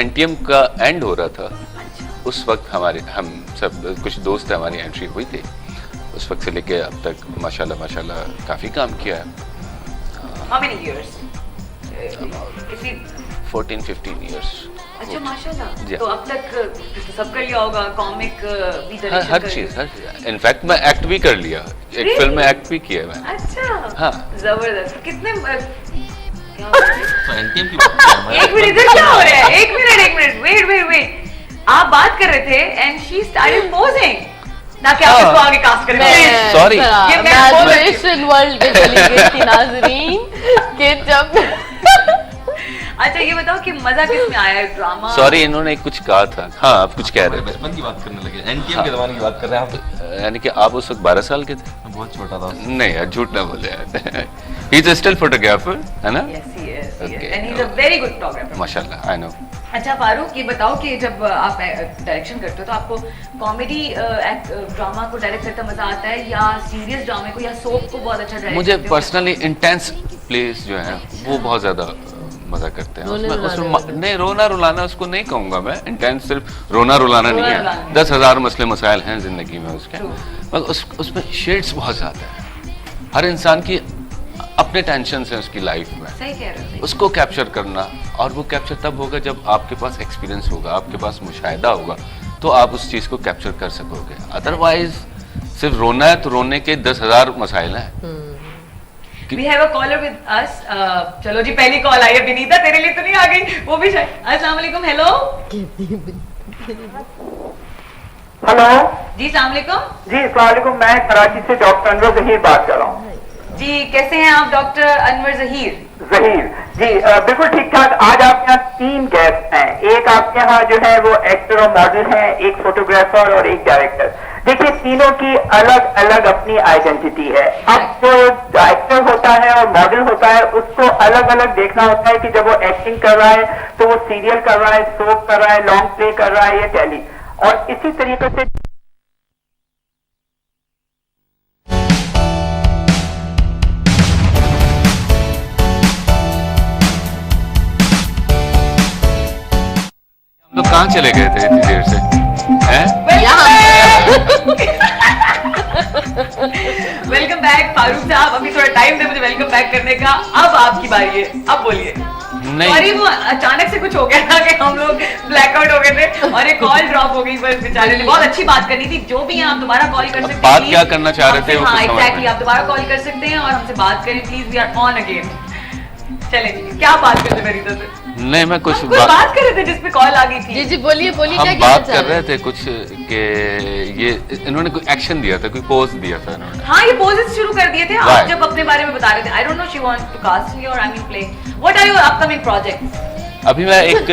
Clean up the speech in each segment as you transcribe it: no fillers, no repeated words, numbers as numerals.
NTM का and हो रहा था, उस वक्त हम सब कुछ दोस्त हमारी एंट्री हुई थी। उस वक्त से लेके अब तक माशाल्लाह काफी काम किया है। How many years? 14-15 years। अच्छा माशाल्लाह। जी। तो अब तक सब कर लिया होगा, कॉमिक भी डायरेक्शन हर चीज। इनफैक्ट मैं एक्ट भी कर लिया, एक फिल्म में एक्ट भी किया मैंने। अच्छा। हाँ। जबरदस्त। कितने तो एनटीएम की बात कर रहे हैं। एक मिनट, इधर क्या हो रहा है? एक मिनट, वेट। आप बात कर रहे थे एंड शी स्टार्टेड पोजिंग ताकि आप इसको आगे कास्ट करें। Sorry। ये मैं एडमिशन वर्ल्ड में चली गई थी नाज़रीन कि जब अच्छा ये बताओ कि मजा किस में आया है? ड्रामा? सॉरी, इन्होंने कुछ कहा था। हाँ, आप कुछ कह रहे थे। बचपन की बात करने लगे, एनटीएम के जमाने की बात कर रहे हैं आप। यानी कि आप उस वक्त 12 साल के थे? मैं बहुत छोटा था। नहीं यार, झूठ ना बोले यार। He is a still photographer, है ना? Yes, he is. Okay. And he's a very good photographer. माशाल्लाह, आई नो। अच्छा फारूक, ये बताओ कि जब आप डायरेक्शन करते हो तो आपको कॉमेडी ड्रामा को डायरेक्ट करते मजा आता है या सीरियस ड्रामे को या सोप को बहुत अच्छा डायरेक्ट मुझे करते हो? पर्सनली इंटेंस प्लेस जो है वो बहुत ज्यादा मजा करते हैं। उसमें नहीं, रोना रुलाना उसको नहीं कहूंगा मैं। इंटेंस सिर्फ रोना रुलाना नहीं है, 10,000 मसले मसाइल हैं जिंदगी में उसके, मगर उसमें शेड्स बहुत ज्यादा है। हर इंसान की अपने टेंशन है उसकी लाइफ में, सही कह रहे हो। उसको कैप्चर करना, और वो कैप्चर तब होगा जब आपके पास एक्सपीरियंस होगा, आपके पास मुशाहिदा होगा, तो आप उस चीज को कैप्चर कर सकोगे। अदरवाइज सिर्फ रोना है तो रोने के 10,000 मसाइल हैं। We have a caller with us. चलो जी, पहली कॉल आई है। विनीता, तेरे लिए तो नहीं आ गई? वो भी शायद। अस्सलाम वालेकुम। हेलो जी, सलाम वालेकुम। जी अस्सलाम वालेकुम। मैं कराची से डॉक्टर अनवर जहीर बात कर रहा हूँ। जी, कैसे हैं आप डॉक्टर अनवर जहीर? जी बिल्कुल ठीक ठाक। आज आपके यहाँ 3 गेस्ट हैं। एक आपके यहाँ जो है वो एक्टर और मॉडल हैं, एक फोटोग्राफर और एक डायरेक्टर। देखिए, तीनों की अलग अलग अपनी आइडेंटिटी है। अब जो एक्टर होता है और मॉडल होता है उसको अलग अलग देखना होता है कि जब वो एक्टिंग कर रहा है तो वो सीरियल कर रहा है, सोप कर रहा है, लॉन्ग प्ले कर रहा है या टेली, और इसी तरीके से हम लोग कहाँ चले गए थे इतनी देर से? हैं? वेलकम बैक फारूक साहब। अभी थोड़ा टाइम दे मुझे वेलकम बैक करने का। अब आपकी बारी है, अब बोलिए। नहीं। सॉरी, वो अचानक से कुछ हो गया था कि हम लोग ब्लैकआउट हो गए थे और एक कॉल ड्रॉप हो गई। बस बेचारे ने बहुत अच्छी बात करनी थी। जो भी है आप दोबारा कॉल कर सकते हैं। बात क्या करना चाह रहे थे? हाँ एग्जैक्टली, आप दोबारा कॉल कर सकते हैं और हमसे बात करें please. We are on again. चलें जी, क्या बात करते थे रीता से? नहीं, मैं कुछ बात कर रहे थे जिसपे कॉल आ गई थी। जी बोलिए क्या हम बात कर रहे थे कुछ के ये इन्होंने कोई एक्शन दिया था, कोई पोज दिया था इन्होंने। हाँ, ये पोजेस शुरू कर दिए थे आप जब अपने बारे में बता रहे थे। I don't know she want to cast me और I mean play. What are your upcoming projects? अभी मैं एक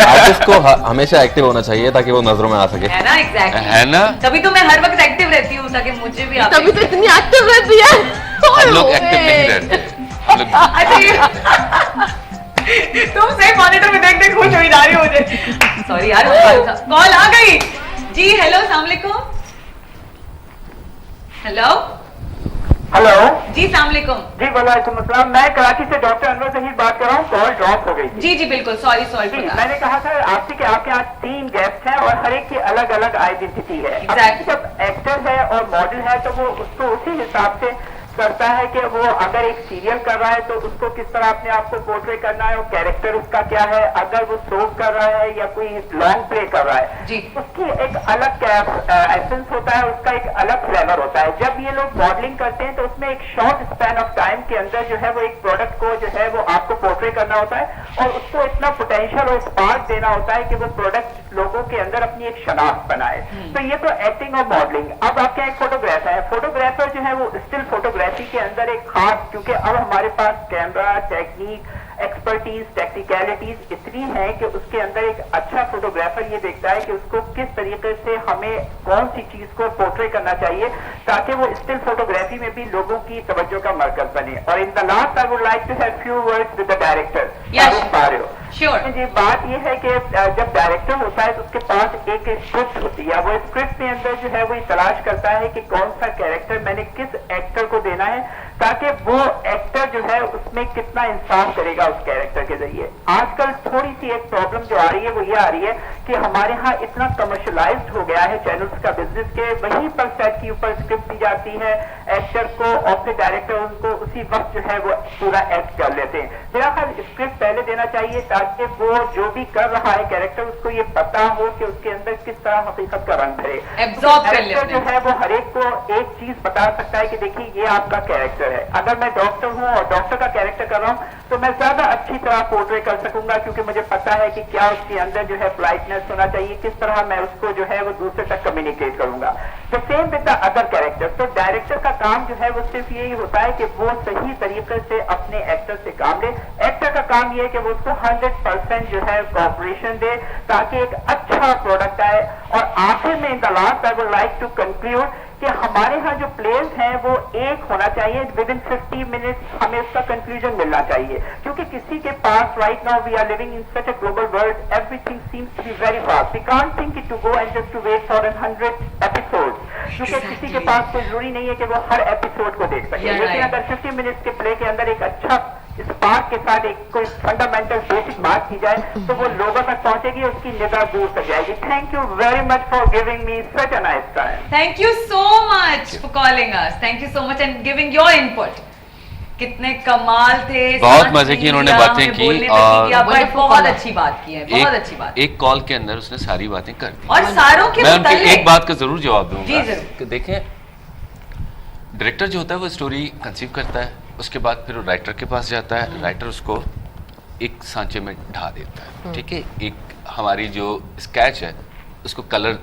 आर्टिस्ट को हमेशा एक्टिव होना चाहिए ताकि वो नजरों में आ सके। है ना? एग्जैक्टली, है ना? तभी तो मैं हर वक्त एक्टिव रहती हूँ ताकि मुझे भी आप। तभी तो इतनी एक्टिव रहती है। हम लोग एक्टिव नहीं रहते हम लोग। अच्छा, तुम सही मॉनिटर में देख खुश हो जा रही हो मुझे। सॉरी यार, कॉल आ गई जी। हेलो, अस्सलाम वालेकुम। हेलो हेलो जी, अस्सलाम वालेकुम। जी वालेकुम अस्सलाम। मैं कराची से डॉक्टर अनवर जहीर बात कर रहा हूँ। कॉल ड्रॉप हो गई थी। जी बिल्कुल, सॉरी जी, मैंने कहा था आपसे कि आपके यहाँ 3 गेस्ट हैं और हर एक की अलग अलग आइडेंटिटी है। Exactly. जब एक्टर है और मॉडल है तो वो उसको उसी हिसाब से करता है कि वो अगर एक सीरियल कर रहा है तो उसको किस तरह अपने आप को पोर्ट्रे करना है और कैरेक्टर उसका क्या है। अगर वो सोप कर रहा है या कोई लॉन्ग प्ले कर रहा है जी, उसकी एक अलग एसेंस होता है, उसका एक अलग फ्लेवर होता है। जब ये लोग मॉडलिंग करते हैं तो उसमें एक शॉर्ट स्पैन ऑफ टाइम के अंदर जो है वो एक प्रोडक्ट को जो है वो आपको पोर्ट्रे करना होता है और उसको इतना पोटेंशियल और स्पार्क देना होता है कि वो प्रोडक्ट लोगों के अंदर अपनी एक शनाख्त बनाए। तो ये तो एक्टिंग और मॉडलिंग। अब आपके एक फोटोग्राफर है। फोटोग्राफर जो है वो स्टिल फोटोग्राफी के अंदर एक खास, क्योंकि अब हमारे पास कैमरा टेक्निक एक्सपर्टीज टेक्निकलिटीज इतनी है कि उसके अंदर एक अच्छा फोटोग्राफर ये देखता है कि उसको किस तरीके से हमें कौन सी चीज को पोर्ट्रे करना चाहिए ताकि वो स्टिल फोटोग्राफी में भी लोगों की तवज्जो का मरकज बने। और in the last I would like to have few words with the director Farooq. Sure. जी, बात ये है कि जब डायरेक्टर होता है तो उसके पास एक स्क्रिप्ट होती है, वो स्क्रिप्ट के अंदर जो है वो ये तलाश करता है कि कौन सा कैरेक्टर मैंने किस एक्टर को देना है, ताकि वो एक्टर जो है उसमें कितना इंसाफ करेगा उस कैरेक्टर के जरिए। आजकल थोड़ी सी एक प्रॉब्लम जो आ रही है वो ये आ रही है कि हमारे यहाँ इतना कमर्शलाइज्ड हो गया है चैनल्स का बिजनेस के वहीं पर सेट के ऊपर स्क्रिप्ट दी जाती है एक्टर को, और फिर डायरेक्टर उनको उसी वक्त जो है वो पूरा एक्ट कर लेते हैं। मेरा ख्याल स्क्रिप्ट पहले देना चाहिए ताकि वो जो भी कर रहा है कैरेक्टर उसको ये पता हो कि उसके अंदर किस तरह हकीकत का रंग भरे। Absorb कर ले कैरेक्टर जो है वो हर एक को एक चीज बता सकता है कि देखिए ये आपका कैरेक्टर है। अगर मैं डॉक्टर हूँ और डॉक्टर का कैरेक्टर कर रहा हूँ तो मैं ज्यादा अच्छी तरह पोर्ट्रे कर सकूंगा, क्योंकि मुझे पता है कि क्या उसके अंदर जो है पोलाइटनेस होना चाहिए, किस तरह मैं उसको जो है वो दूसरे तक कम्युनिकेट करूंगा। The same with the other character. तो डायरेक्टर का काम जो है वो सिर्फ यही होता है कि वो सही तरीके से अपने एक्टर से काम ले। एक्टर का काम ये है कि वो उसको 100% जो है कॉपरेशन दे ताकि एक अच्छा प्रोडक्ट आए। और आखिर में in the last I would like to conclude कि हमारे यहाँ जो प्लेयर्स हैं वो एक होना चाहिए, विद इन 50 मिनट्स हमें उसका कंक्लूजन मिलना चाहिए, क्योंकि किसी के पास right now we are living in such a global world, everything seems to be very fast, we can't think to go and just to wait for 100 episodes, क्योंकि किसी के पास कोई जरूरी नहीं है कि वो हर एपिसोड को देख सके। लेकिन अगर 50 मिनट्स के प्ले के अंदर एक अच्छा स्पार्क के साथ एक कोई फंडामेंटल बेसिक बात की जाए तो वो लोगों तक पहुंचेगी, उसकी निगाह दूर तक जाएगी। Thank you very much for giving me such a nice time. Thank you so much for calling us. Thank you so much and giving your input. कितने कमाल थे, बहुत समझ मजे की नहीं इन्होंने दिया, बातें हमें की बोलने तक और नहीं दिया, but Wonderful बहुत caller. अच्छी बात की है, बहुत अच्छी बात। एक कॉल के अंदर उसने सारी बातें कर दी। और सारों के मैं उनकी मुतालिक एक बात का जरूर जवाब जी, दूंगा जरूर। कि देखें, डायरेक्टर जो होता है वो स्टोरी कंसीव करता है, उसके बाद फिर वो राइटर के पास जाता है, राइटर उसको एक सांचे में ढा देता है, ठीक है, एक हमारी जो स्केच है उसको कलर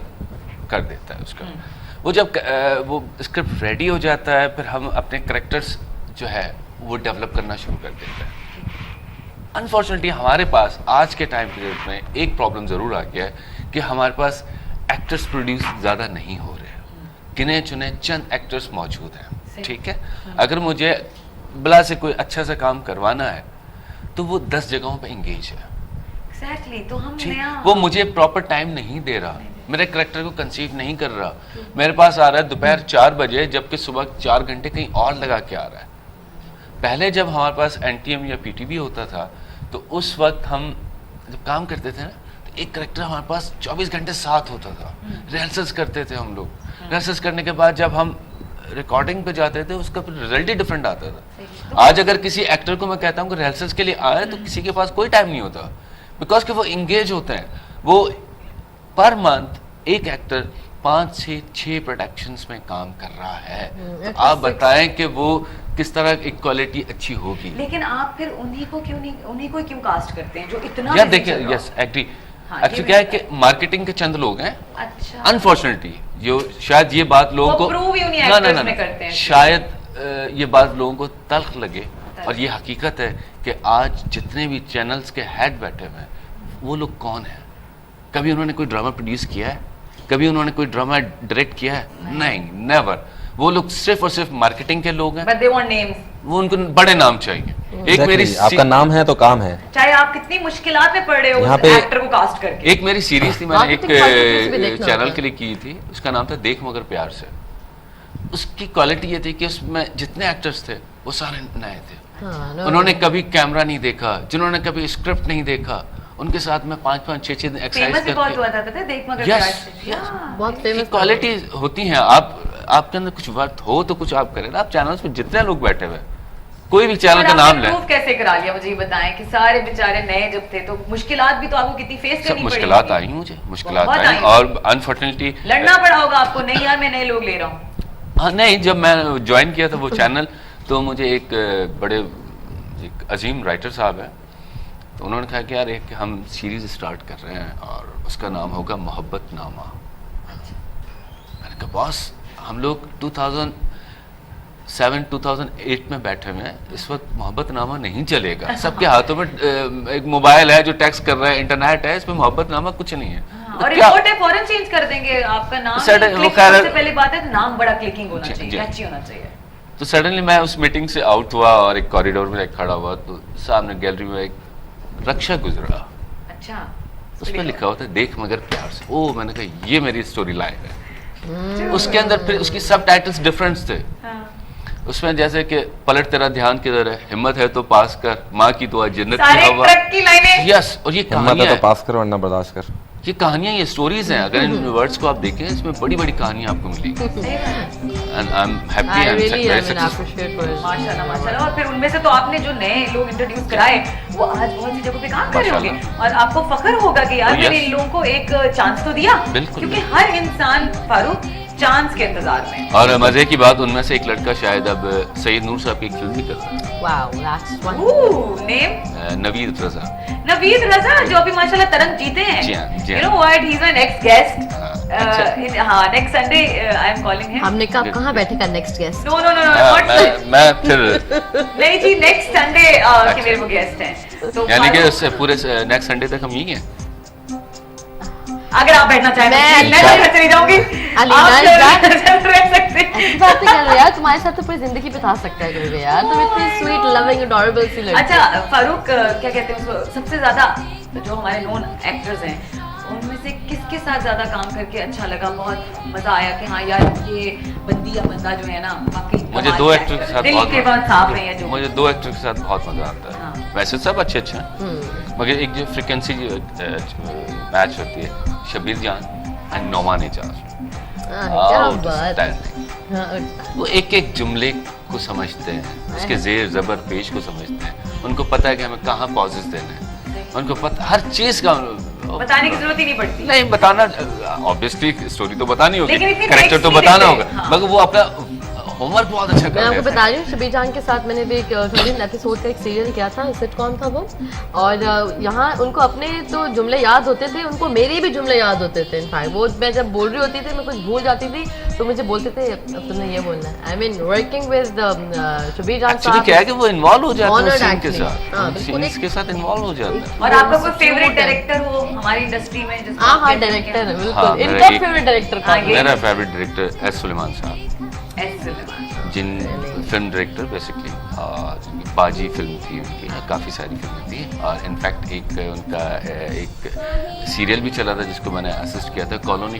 कर देता है उसका। वो जब वो स्क्रिप्ट रेडी हो जाता है फिर हम अपने करेक्टर्स जो है वो डेवलप करना शुरू कर देते हैं। अनफॉर्चुनेटली हमारे पास आज के टाइम पीरियड में एक प्रॉब्लम ज़रूर आ गया है कि हमारे पास एक्टर्स प्रोड्यूस ज़्यादा नहीं हो रहे, गिने चुने चंद एक्टर्स मौजूद हैं, ठीक है। अगर मुझे बला से कोई अच्छा सा काम करवाना है तो वो 10 जगहों पे इंगेज है, Exactly, तो हम ठीक, नया वो मुझे प्रॉपर टाइम नहीं दे रहा, मेरे करेक्टर को कंसीव नहीं कर रहा, मेरे पास आ रहा है दोपहर 4 बजे जबकि सुबह 4 घंटे कहीं और लगा के आ रहा है। पहले जब हमारे पास एनटीएम या पीटीवी होता था तो उस वक्त हम जब काम करते थे ना तो एक करेक्टर हमारे पास 24 घंटे साथ होता था, रिहर्सल्स करते थे हम लोग, रिहर्सल्स करने के बाद जब हम रिकॉर्डिंग पे जाते थे उसका फिर रिजल्ट ही डिफरेंट आता था। आज अगर किसी एक्टर को मैं कहता हूँ कि रिहर्सल्स के लिए आए तो किसी के पास कोई टाइम नहीं होता, बिकॉज कि वो इंगेज होते हैं। वो पर मंथ एक एक्टर 5 से 6 प्रोडक्शंस में काम कर रहा है, तो आप बताएं कि वो किस तरह एक क्वालिटी अच्छी होगी। लेकिन आप फिर उन्हीं को क्यों कास्ट करते हैं जो इतना यार busy देखिए, चल रहा हो? यस एग्री, हाँ, एक्चुअली ये क्या है भी कि मार्केटिंग के चंद लोग हैं, अच्छा, अनफॉर्चुनेटली जो शायद ये बात लोगों वो को prove ही उन्हीं ना ना actors ना में करते हैं। शायद ये बात लोगों को तल्ख लगे, और ये हकीकत है कि आज जितने भी चैनल्स के हेड बैठे हुए हैं वो लोग कौन हैं? कभी उन्होंने कोई ड्रामा प्रोड्यूस किया है? कभी उन्होंने कोई ड्रामा डायरेक्ट किया है? नहीं, नेवर। वो लोग सिर्फ और सिर्फ मार्केटिंग के लोग हैं, But they want names. वो उनको बड़े नाम चाहिए। एक मेरी आपका नाम है तो काम है। चाहे आप कितनी मुश्किलात में पड़ रहे हो यहाँ उस पे- एक्टर को कास्ट करके। एक मेरी सीरीज थी, मैंने Marketing practices भी एक देखना चैनल होता के लिए की थी, उसका नाम था देख मगर प्यार से। उसकी क्वालिटी ये थी कि उसमें जितने एक्टर्स थे वो सारे नए थे, उन्होंने कभी कैमरा नहीं देखा, जिन्होंने कभी स्क्रिप्ट नहीं देखा, उनके साथ में 5-5, 6-6 दिन फेमस एक्सरसाइज भी बहुत करके हुआ था, पता है, देख मगर Yes, प्यार से। yes. बहुत फेमस क्वालिटी होती हैं। आपके अंदर कुछ वर्थ हो तो कुछ आप करें ना। आप चैनल्स पे जितने लोग बैठे हुए, कोई भी चैनल और का नाम आपने लें, proof कैसे करा लिया, मुझे ये बताएं कि सारे बेचारे नए जब थे तो मुश्किलात भी तो आपको कितनी फेस सब करनी पड़ी मुश्किलात होगी। आई मुझे, मुश्किलात बहुत आई, आई। और अनफॉर्चुनेटली लड़ना पड़ा होगा आपको, नहीं यार मैं नए लोग ले रहा हूँ। हाँ नहीं, जब मैं ज्वाइन किया था वो चैनल तो मुझे एक बड़े एक अजीम राइटर साहब हैं, तो उन्होंने कहा कि यार एक हम सीरीज स्टार्ट कर रहे हैं और उसका नाम होगा मोहब्बत नामा। मैंने कहा बॉस, हम लोग 2007 2008 में बैठे हुए हैं, इस वक्त मोहब्बत नामा नहीं चलेगा। सबके हाथों में एक मोबाइल है जो टैक्स कर रहा है, इंटरनेट है, इसमें मोहब्बत नामा कुछ नहीं है। तो और क्या- रिपोर्ट है फौरन चेंज कर देंगे आपका नाम। Sudden- click वो खैर- सबसे पहली बात है नाम बड़ा क्लिकिंग होना जी, चाहिए, जी। कैची होना चाहिए। तो सडनली मैं उस मीटिंग से आउट हुआ और एक कॉरिडोर में खड़ा हुआ तो सामने गैलरी में एक रक्षा गुजरा, अच्छा उसमें लिखा होता है देख मगर प्यार से। ओ मैंने कहा ये मेरी स्टोरी लाइन है। उसके अंदर फिर उसकी सब टाइटल्स डिफरेंट थे। हाँ। उसमें जैसे कि पलट तेरा ध्यान किधर है, हिम्मत है तो पास कर, माँ की दुआ, जन्नत की सारे हवा। ट्रक की लाइनें। यस, और ये हिम्मत कहानियां है तो हैं, पास कर वरना बर्दाश्त कर। ये कहानियां, ये स्टोरीज हैं। अगर इन वर्ड्स को आप देखें, इसमें बड़ी बड़ी कहानियां आपको मिलेगी। सही बात है। And I am happy I and really very I mean successful. appreciate for it. माशाल्लाह माशाल्लाह। और फिर उनमें से तो आपने जो नए लोग इंट्रोड्यूस कराए वो आज बहुत सी जगहों पे काम कर रहे होंगे और आपको फख्र होगा कि यार Oh, मैंने yes. इन लोगों को एक चांस तो दिया। बिल्कुल, क्योंकि बिल्कुल। हर इंसान फारूक चांस के इंतजार में। और मजे की बात, उनमें से एक लड़का शायद अब सैयद नूर साहब की एक फिल्म भी कर रहा है, Wow, that's one. Name Naveed Raza. Naveed Raza जो अभी माशाल्लाह तरंग जीते हैं। जी हाँ, जी यू हाँ। No what, he is my next guest. अच्छा। हाँ, next Sunday I am calling him. हमने कहा कहाँ बैठेगा next guest? No no no हाँ, नॉट मैं फिर नहीं जी, नेक्स्ट संडे के अच्छा। मेरे वो गेस्ट हैं। तो यानी कि फारूक, उससे पूरे नेक्स्ट संडे तक हम यही हैं। अगर आप बैठना चाहें तो मैं- मैं घर चली जाऊंगी। अलीना, आप इस बार- रह सकते हैं। ऐसी बातें कर रहे यार, तुम्हारे साथ तो पूरी जिंदगी बिता सकता है कभी भी यार। तुम इतनी स्वीट लविंग अडोरेबल सी लड़की। अच्छा फारूक, क्या कहते हैं उसको, सबसे ज्यादा जो हमारे नोन एक्टर्स हैं उनमें से किसके साथ ज्यादा काम करके अच्छा लगा, बहुत मजा आया कि हाँ यार ये बंदी या बंदा जो है ना वाकई मुझे कमाल दो का एक्टर के है। साथ दिल बहुत के बहुत साफ है ये जो। मुझे दो एक्टर के साथ बहुत मजा आता है। हाँ। वैसे सब अच्छे अच्छे हैं, मगर एक जो फ्रिक्वेंसी मैच होती है, शबीर जान एंड नोमान एजाज, क्या बात है। outstanding। हाँ, वो एक एक जुमले को समझते हैं, उसके जेर जबर पेश को समझते हैं, उनको पता है कि हमें कहाँ पॉजेस देने हैं, उनको पता हर चीज का बताने की जरूरत ही नहीं पड़ती। नहीं बताना, ऑब्वियसली स्टोरी तो बतानी होगी, लेकिन इतनी कैरेक्टर तो next बताना नहीं होगा, देते, हाँ। मगर वो अपना होमवर्क बहुत अच्छा मैं कर आपको रहे बता हैं। रही हूँ, शबीर जान के साथ मैंने भी एक 14 एपिसोड का एक सीरियल किया था, सिटकॉम था वो। और यहाँ उनको अपने तो जुमले याद होते थे, उनको मेरे भी जुमले याद होते थे। इनफैक्ट वो मैं जब बोल रही होती थी, मैं कुछ भूल जाती थी तो मुझे बोलते थे अब तुमने ये बोलना है। I mean working with Shabir Jan actually साहब क्या है कि वो इन्वॉल्व हो जाते हैं Honored उस सीन के actually। साथ, हाँ, उन बिल्कुल सीन्स एक- के साथ इन्वॉल्व हो जाते हैं। और आपका कोई फेवरेट Cute है। डायरेक्टर हो हमारी इंडस्ट्री में जिसको हाँ आप हाँ कहते हैं डायरेक्टर है हाँ, बिल्कुल। मेरा इनका एक- फेवरेट डायरेक्टर हाँ, कौन ये- है? मेरा फेवरेट डायरेक्टर एस सुलेमान साहब, एस सुलेमान। जिन फिल्म डायरेक्टर बेसिकली, बाजी फिल्म थी उनकी, काफ़ी सारी फिल्में थी, और इनफैक्ट एक उनका एक सीरियल भी चला था जिसको मैंने असिस्ट किया था, कॉलोनी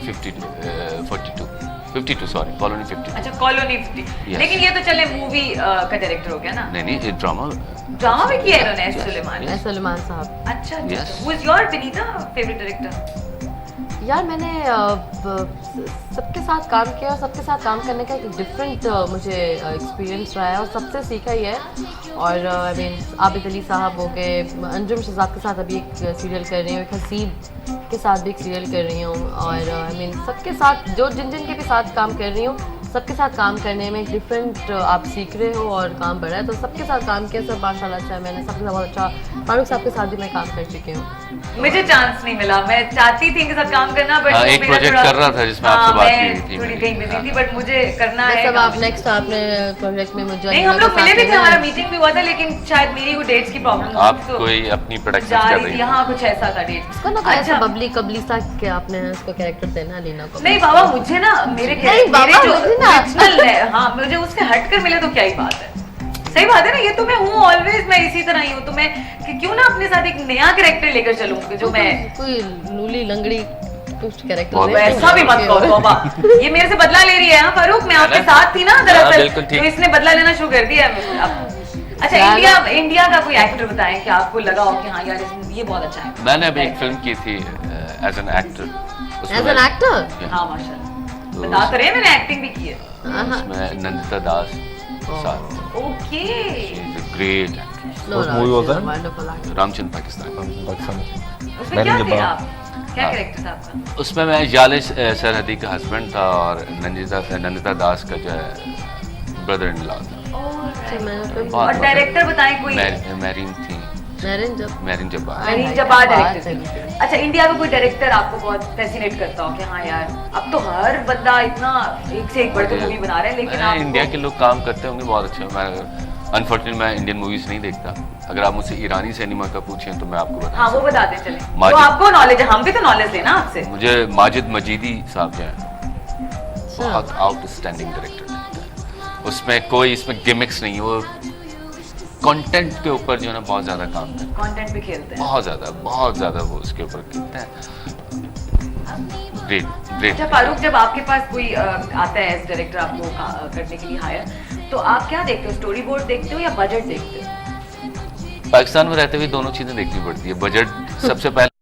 52 सॉरी, कॉलोनी 52। अच्छा कॉलोनी 50। Yes. लेकिन ये तो चले मूवी का डायरेक्टर हो गया ना, नहीं नहीं, ये ड्रामा। ड्रामा भी किया है इन्होंने एस सुलेमान ने। एस सलमान साहब। अच्छा Yes. Who is your Vinita favourite director? यार मैंने सबके साथ काम किया और सबके साथ काम करने का एक डिफरेंट मुझे एक्सपीरियंस रहा है और सबसे सीखा ही है। और आई मीन आबिद अली साहब हो गए, अंजुम शहजाद के साथ अभी एक सीरियल कर रही हूँ, एक हसीब के साथ भी एक सीरियल कर रही हूँ। और आई मीन सबके साथ जो जिन जिन के भी साथ काम कर रही हूँ, सबके साथ काम करने में एक डिफरेंट आप सीख रहे हो और काम बढ़ा है। तो सबके साथ काम किया, सब माशाल्लाह से मैंने सबके साथ बहुत अच्छा, फारूक साहब के साथ भी मैं काम कर चुकी हूँ। मुझे चांस नहीं मिला, मैं चाहती थी इनके साथ काम करना बट हाँ, एक प्रोजेक्ट कर रहा था जिसमें आपसे बात की थी थोड़ी मेरी। कहीं बिजी थी बट मुझे करना है सब आप काम। नेक्स्ट आपने प्रोजेक्ट में मुझे नहीं हम लोग मिले भी थे, हमारा मीटिंग भी हुआ था लेकिन शायद मेरी कोई डेट्स की प्रॉब्लम आप कोई अपनी प्रोडक्शन जा कर रही रही थी, हैं। हाँ कुछ ऐसा था डेट। उसको ना ऐसा बबली कबली सा के आपने उसको कैरेक्टर देना लीना को। नहीं बाबा मुझे ना मेरे नहीं, बाबा, मेरे जो मुझे ना। ओरिजिनल है, हाँ मुझे उससे हटकर मिले तो क्या ही बात है। सही बात है ना, ये तो मैं हूँ ऑलवेज, मैं इसी तरह ही हूँ, तो मैं कि क्यों ना अपने साथ एक नया कैरेक्टर लेकर चलूं जो मैं कोई लूली लंगड़ी कुछ कैरेक्टर बहुत वैसा भी मत कहो तौबा। ये मेरे से बदला ले रही है हाँ फारूक, मैं आपके साथ थी ना हाँ, दरअसल, बिल्कुल ठीक। तो इसने बदला लेना शुरू कर दिया है मुझे अब। अच्छा यार, इंडिया का कोई एक्टर बताएं कि आपको लगा हो कि हाँ यार ये बहुत अच्छा है। मैंने अभी एक फिल्म की थी as an actor. As an actor. हाँ माशाल्लाह, बता तो रहे हैं, मैंने एक्टिंग भी की है। उसमें नंदिता दास साथ, okay great actress, What movie was that? Wonderful actor. Ramchandra Pakistan. Pakistan. उसमें क्या थे जब्बार। आप, क्या हाँ। कैरेक्टर था आपका? उसमें मैं यालिश सरहदी का हस्बैंड था और नंदिता दास का जो है ब्रदर इन लॉ था। अच्छा, मैंने तो बहुत और डायरेक्टर बताएं कोई? मैरीन थी, नरेन जब मैरीन जब्बार। अरे जब बात डायरेक्टर है। थी। अच्छा इंडिया का कोई डायरेक्टर आपको बहुत फैसिनेट करता हो कि हाँ यार अब तो हर बंदा इतना एक से एक बढ़ के मूवी बना रहे हैं, लेकिन आप इंडिया के लोग काम करते होंगे बहुत अच्छे। मैं अनफॉर्चुनेटली मैं इंडियन मूवीज नहीं देखता। अगर आप मुझसे ईरानी सिनेमा का पूछें तो मैं आपको बता हाँ वो बता दें चले, तो माजिद। आपको नॉलेज है, हम भी तो नॉलेज है ना आपसे। मुझे माजिद मजीदी साहब जो हैं बहुत आउटस्टैंडिंग डायरेक्टर लगता है। उसमें कोई इसमें गिमिक्स नहीं, वो कंटेंट के ऊपर जो है ना बहुत ज्यादा काम है, कंटेंट भी खेलते हैं। बहुत ज्यादा वो उसके ऊपर खेलते हैं। Great great. अच्छा फारूक, जब आपके पास कोई आता है एज डायरेक्टर आपको करने के लिए हायर, तो आप क्या देखते हो, स्टोरी बोर्ड देखते हो या बजट देखते हो? पाकिस्तान में रहते हुए दोनों चीजें देखनी पड़ती है। बजट सबसे पहले